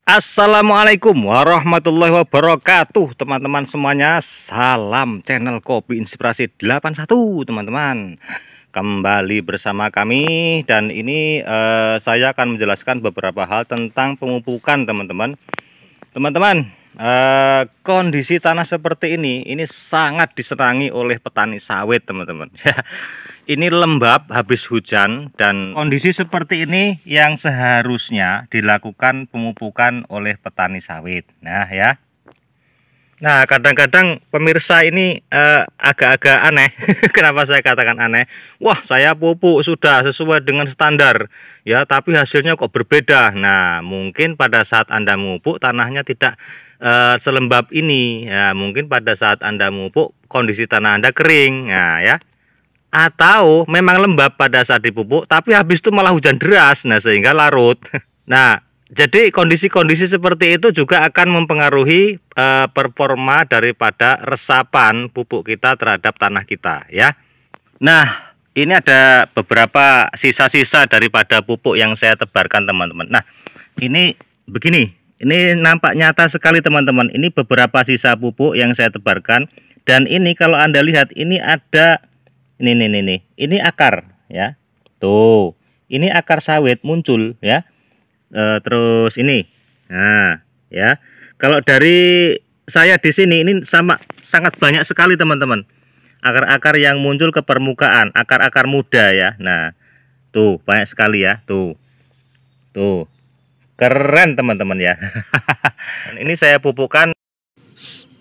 Assalamualaikum warahmatullahi wabarakatuh, teman-teman semuanya. Salam channel Kopi Inspirasi 81, teman-teman. Kembali bersama kami, dan ini saya akan menjelaskan beberapa hal tentang pemupukan, teman-teman. Kondisi tanah seperti ini sangat diserangi oleh petani sawit, teman-teman. Ini lembab habis hujan, dan kondisi seperti ini yang seharusnya dilakukan pemupukan oleh petani sawit. Nah, kadang-kadang pemirsa ini agak-agak aneh. Kenapa saya katakan aneh? Wah, saya pupuk sudah sesuai dengan standar ya, tapi hasilnya kok berbeda. Nah, mungkin pada saat Anda memupuk tanahnya tidak selembab ini ya. Mungkin pada saat Anda memupuk kondisi tanah Anda kering, nah ya, atau memang lembab pada saat dipupuk tapi habis itu malah hujan deras, nah sehingga larut. Nah, jadi kondisi-kondisi seperti itu juga akan mempengaruhi performa daripada resapan pupuk kita terhadap tanah kita ya. Nah, ini ada beberapa sisa-sisa daripada pupuk yang saya tebarkan, teman-teman. Nah, ini begini, ini nampak nyata sekali, teman-teman. Ini beberapa sisa pupuk yang saya tebarkan, dan ini kalau Anda lihat ini ada ini akar ya. Tuh, ini akar sawit muncul ya. Terus ini, nah ya, kalau dari saya di sini ini sangat banyak sekali, teman-teman, akar-akar yang muncul ke permukaan, akar-akar muda ya. Nah, tuh banyak sekali ya, tuh keren, teman-teman ya. Ini saya pupukkan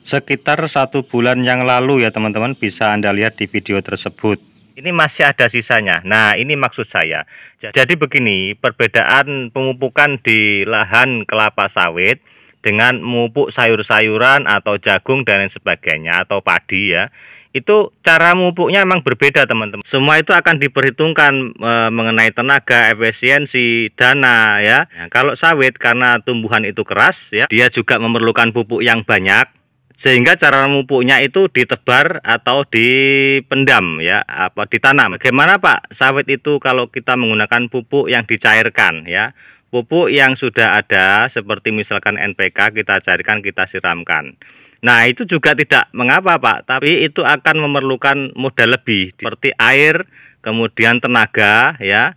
sekitar 1 bulan yang lalu ya, teman-teman, bisa Anda lihat di video tersebut. Ini masih ada sisanya. Nah, ini maksud saya. Jadi begini, perbedaan pemupukan di lahan kelapa sawit dengan memupuk sayur-sayuran atau jagung dan lain sebagainya, atau padi ya, itu cara memupuknya memang berbeda, teman-teman. Semua itu akan diperhitungkan mengenai tenaga, efisiensi, dana ya. Nah, kalau sawit karena tumbuhan itu keras ya, dia juga memerlukan pupuk yang banyak, sehingga cara memupuknya itu ditebar atau dipendam ya, apa ditanam. Bagaimana Pak sawit itu kalau kita menggunakan pupuk yang dicairkan ya, pupuk yang sudah ada seperti misalkan NPK kita cairkan, kita siramkan. Nah, itu juga tidak mengapa Pak, tapi itu akan memerlukan modal lebih seperti air, kemudian tenaga ya,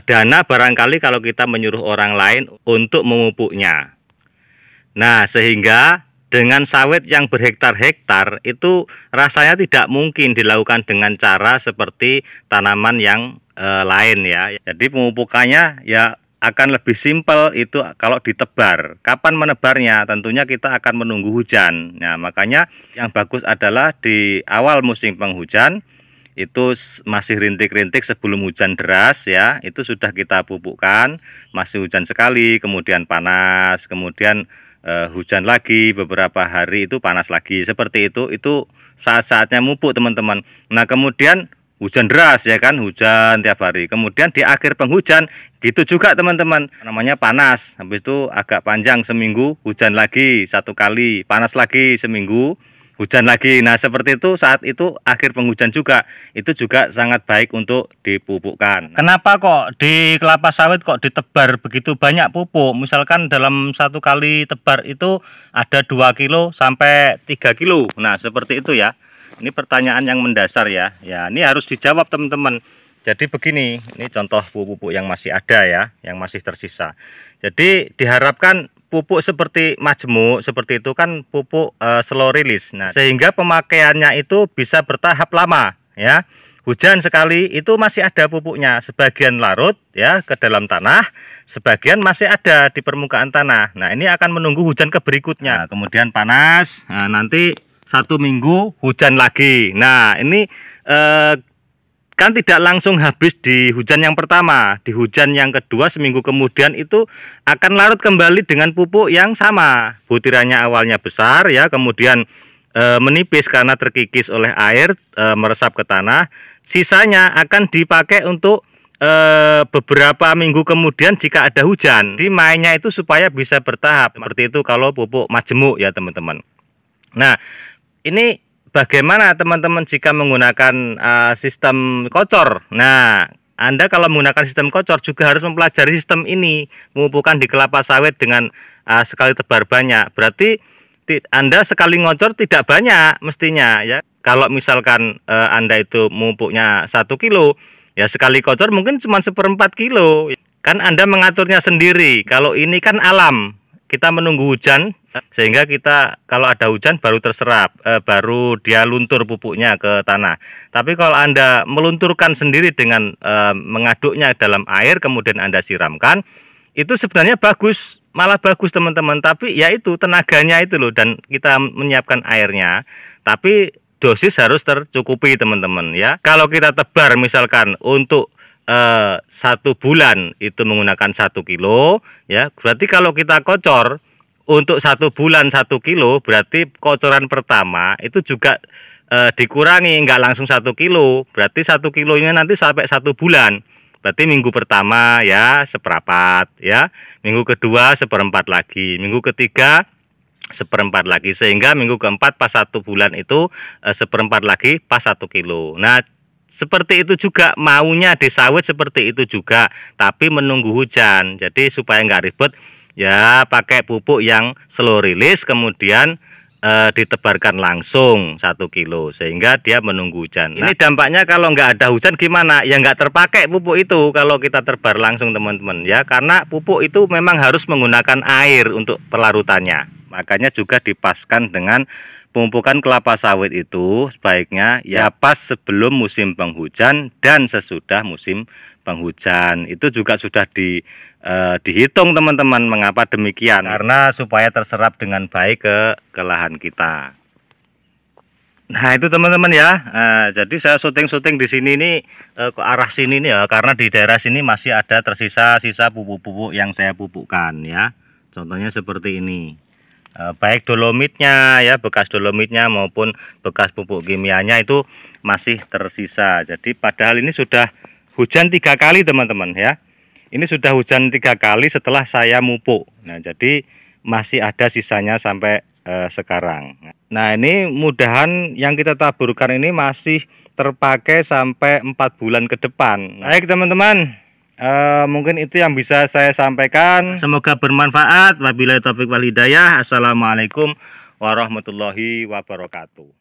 dana barangkali kalau kita menyuruh orang lain untuk memupuknya. Nah, sehingga dengan sawit yang berhektar-hektar itu rasanya tidak mungkin dilakukan dengan cara seperti tanaman yang lain ya. Jadi pemupukannya ya akan lebih simpel itu kalau ditebar. Kapan menebarnya? Tentunya kita akan menunggu hujan. Nah, makanya yang bagus adalah di awal musim penghujan, itu masih rintik-rintik sebelum hujan deras ya, itu sudah kita pupukkan. Masih hujan sekali, kemudian panas, kemudian hujan lagi, beberapa hari itu panas lagi, seperti itu saat-saatnya mupuk, teman-teman. Nah, kemudian hujan deras ya kan, hujan tiap hari, kemudian di akhir penghujan gitu juga, teman-teman, namanya panas, habis itu agak panjang seminggu, hujan lagi 1 kali, panas lagi seminggu, hujan lagi. Nah, seperti itu, saat itu akhir penghujan juga, itu juga sangat baik untuk dipupukkan. Kenapa kok di kelapa sawit kok ditebar begitu banyak pupuk? Misalkan dalam 1 kali tebar itu ada 2 kilo sampai 3 kilo. Nah, seperti itu ya. Ini pertanyaan yang mendasar ya. Ya, ini harus dijawab, teman-teman. Jadi begini, ini contoh pupuk yang masih ada ya, yang masih tersisa. Jadi diharapkan pupuk seperti majemuk seperti itu kan pupuk slow release. Nah, sehingga pemakaiannya itu bisa bertahap lama ya. Hujan sekali itu masih ada pupuknya, sebagian larut ya ke dalam tanah, sebagian masih ada di permukaan tanah. Nah, ini akan menunggu hujan ke berikutnya. Nah, kemudian panas, nah, nanti 1 minggu hujan lagi. Nah, ini kan tidak langsung habis di hujan yang pertama, di hujan yang kedua seminggu kemudian itu akan larut kembali dengan pupuk yang sama. Butirannya awalnya besar ya, kemudian menipis karena terkikis oleh air, meresap ke tanah. Sisanya akan dipakai untuk beberapa minggu kemudian jika ada hujan. Jadi mainnya itu supaya bisa bertahap. Seperti itu kalau pupuk majemuk ya, teman-teman. Nah, ini bagaimana teman-teman jika menggunakan sistem kocor? Nah, Anda kalau menggunakan sistem kocor juga harus mempelajari sistem ini, memupukkan di kelapa sawit dengan sekali tebar banyak, berarti Anda sekali ngocor tidak banyak mestinya ya. Kalau misalkan Anda itu pupuknya 1 kilo, ya sekali kocor mungkin cuma 1/4 kilo. Kan Anda mengaturnya sendiri. Kalau ini kan alam, kita menunggu hujan, sehingga kita kalau ada hujan baru terserap, baru dia luntur pupuknya ke tanah. Tapi kalau Anda melunturkan sendiri dengan mengaduknya dalam air, kemudian Anda siramkan, itu sebenarnya bagus. Malah bagus teman-teman, tapi ya itu tenaganya itu loh, dan kita menyiapkan airnya, tapi dosis harus tercukupi teman-teman ya. Kalau kita tebar misalkan untuk 1 bulan itu menggunakan 1 kilo ya, berarti kalau kita kocor untuk 1 bulan 1 kilo, berarti kocoran pertama itu juga dikurangi, nggak langsung 1 kilo, berarti 1 kilonya nanti sampai 1 bulan. Berarti minggu pertama ya 1/4 ya, minggu kedua 1/4 lagi, minggu ketiga 1/4 lagi, sehingga minggu keempat pas 1 bulan itu 1/4 lagi pas 1 kilo. Nah seperti itu juga maunya di sawit, seperti itu juga, tapi menunggu hujan. Jadi supaya nggak ribet ya, pakai pupuk yang slow release, kemudian ditebarkan langsung 1 kilo, sehingga dia menunggu hujan. Ini dampaknya kalau nggak ada hujan gimana? Ya nggak terpakai pupuk itu kalau kita tebar langsung teman-teman ya, karena pupuk itu memang harus menggunakan air untuk pelarutannya. Makanya juga dipaskan dengan pemupukan kelapa sawit itu sebaiknya ya pas sebelum musim penghujan dan sesudah musim penghujan. Itu juga sudah dihitung teman-teman. Mengapa demikian? Karena supaya terserap dengan baik ke lahan kita. Nah itu teman-teman ya. Jadi saya syuting di sini nih ke arah sini nih ya, karena di daerah sini masih ada tersisa-sisa pupuk-pupuk yang saya pupukkan ya. Contohnya seperti ini. Baik dolomitnya ya, bekas dolomitnya maupun bekas pupuk kimianya itu masih tersisa. Jadi padahal ini sudah hujan 3 kali teman-teman ya. Ini sudah hujan 3 kali setelah saya mupuk. Nah jadi masih ada sisanya sampai sekarang. Nah ini mudahan yang kita taburkan ini masih terpakai sampai 4 bulan ke depan. Baik teman-teman, mungkin itu yang bisa saya sampaikan. Semoga bermanfaat. Wabillahi taufiq wal hidayah. Assalamualaikum warahmatullahi wabarakatuh.